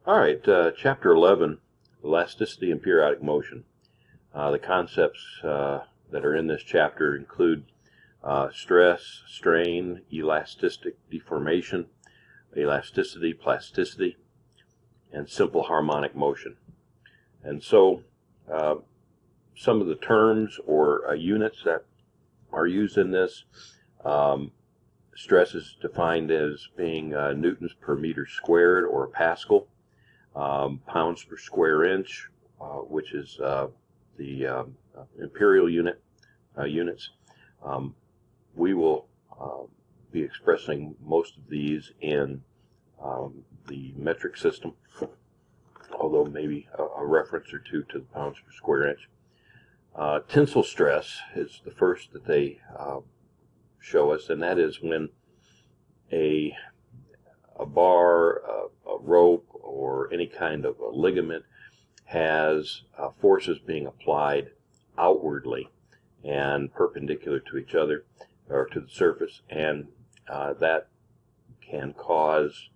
All right, Chapter 11, Elasticity and Periodic Motion. The concepts that are in this chapter include stress, strain, elastic deformation, elasticity, plasticity, and simple harmonic motion. And so some of the terms or units that are used in this, stress is defined as being newtons per meter squared or Pascal. Pounds per square inch, which is the imperial units. We will be expressing most of these in the metric system, although maybe a reference or two to the pounds per square inch. Tensile stress is the first that they show us, and that is when a bar, a rope, or any kind of a ligament has forces being applied outwardly and perpendicular to each other or to the surface, and that can cause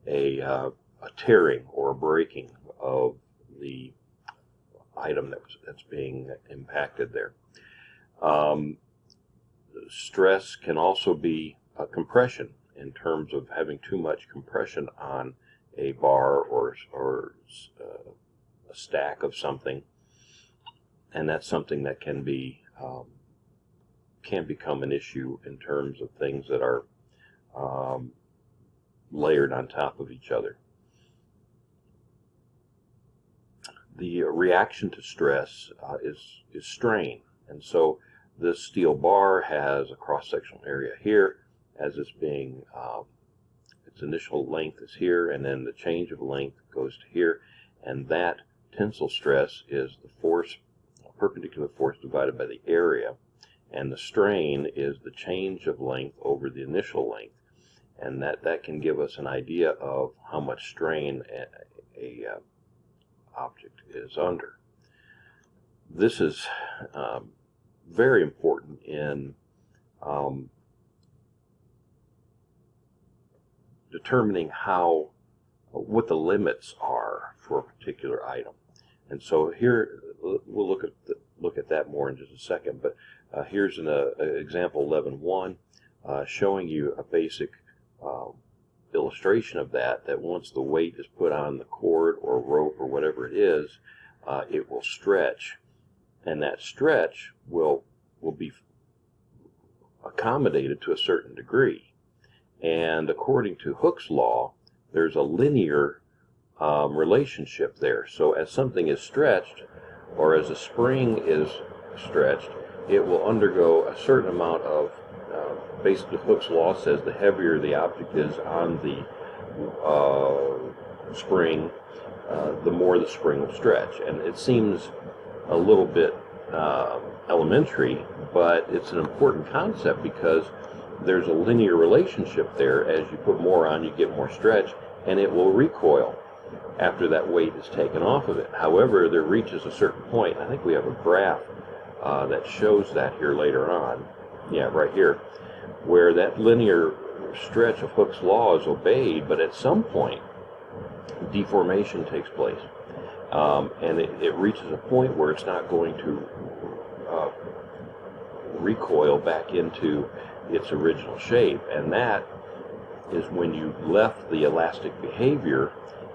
a tearing or a breaking of the item that's being impacted there. Stress can also be a compression in terms of having too much compression on a bar or a stack of something, and that's something that can become an issue in terms of things that are layered on top of each other. The reaction to stress is strain, and so this steel bar has a cross-sectional area here as it's being its initial length is here, and then the change of length goes to here, and that tensile stress is the force, perpendicular force divided by the area, and the strain is the change of length over the initial length, and that can give us an idea of how much strain a object is under. This is very important in determining what the limits are for a particular item. And so here we'll look at that more in just a second. But here's an example 11.1 showing you a basic illustration of that once the weight is put on the cord or rope or whatever it is, it will stretch, and that stretch will be accommodated to a certain degree. And according to Hooke's law, there's a linear relationship there. So as something is stretched, or as a spring is stretched, it will undergo a certain amount of, basically Hooke's law says the heavier the object is on the spring, the more the spring will stretch. And it seems a little bit elementary, but it's an important concept because there's a linear relationship there. As you put more on, you get more stretch, and it will recoil after that weight is taken off of it. However, there reaches a certain point. I think we have a graph that shows that here later on. Yeah, right here, where that linear stretch of Hooke's law is obeyed, but at some point, deformation takes place. And it reaches a point where it's not going to recoil back into its original shape, and that is when you left the elastic behavior,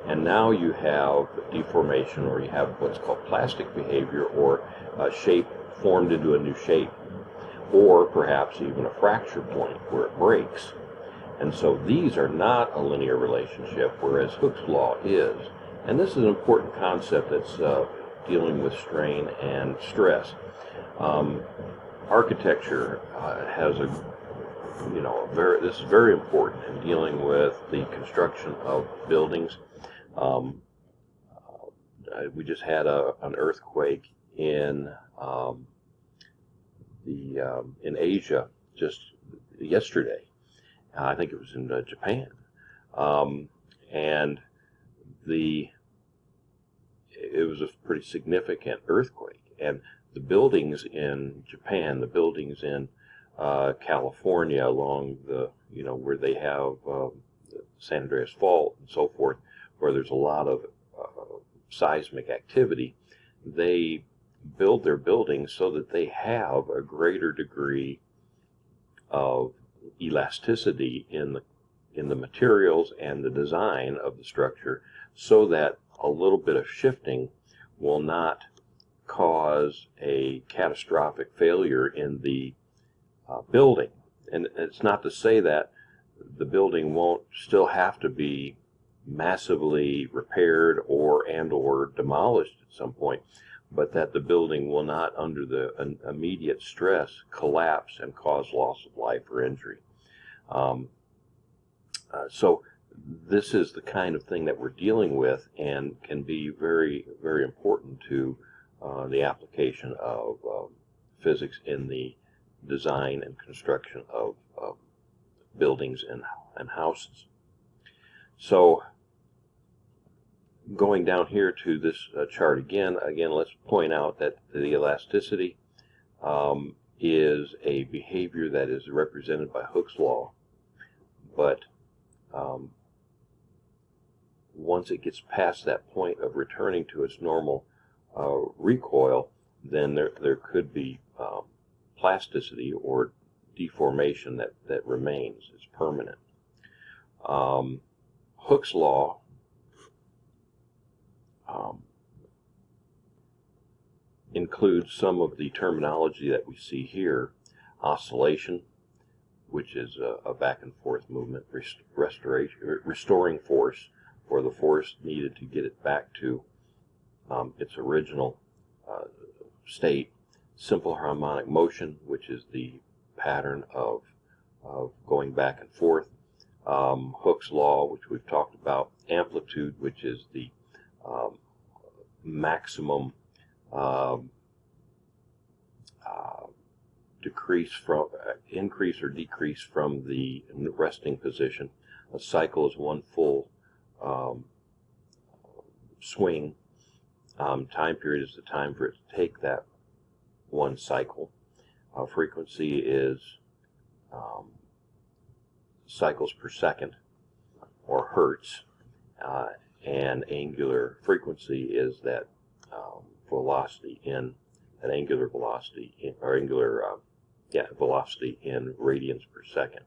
and now you have deformation, or you have what's called plastic behavior, or a shape formed into a new shape, or perhaps even a fracture point where it breaks. And so these are not a linear relationship, whereas Hooke's law is. And this is an important concept that's dealing with strain and stress. Architecture has this is very important in dealing with the construction of buildings. We just had an earthquake in Asia just yesterday. I think it was in Japan, and it was a pretty significant earthquake. And the buildings in Japan, the buildings in California, along the where they have the San Andreas Fault and so forth, or there's a lot of seismic activity, they build their buildings so that they have a greater degree of elasticity in the materials and the design of the structure, so that a little bit of shifting will not cause a catastrophic failure in the building. And it's not to say that the building won't still have to be massively repaired or demolished at some point, but that the building will not, under the immediate stress, collapse and cause loss of life or injury. So this is the kind of thing that we're dealing with, and can be very, very important to the application of physics in the design and construction of buildings and houses. So going down here to this chart again, let's point out that the elasticity is a behavior that is represented by Hooke's law, but once it gets past that point of returning to its normal recoil, then there could be plasticity or deformation that remains. It's permanent. Hooke's law includes some of the terminology that we see here: oscillation, which is a back and forth movement, restoring force, or the force needed to get it back to its original state; simple harmonic motion, which is the pattern of going back and forth; Hooke's law, which we've talked about; amplitude, which is the maximum increase or decrease from the resting position. A cycle is one full swing. Time period is the time for it to take that one cycle. Frequency is cycles per second, or hertz, and angular frequency is that velocity in that angular velocity, or angular velocity in radians per second.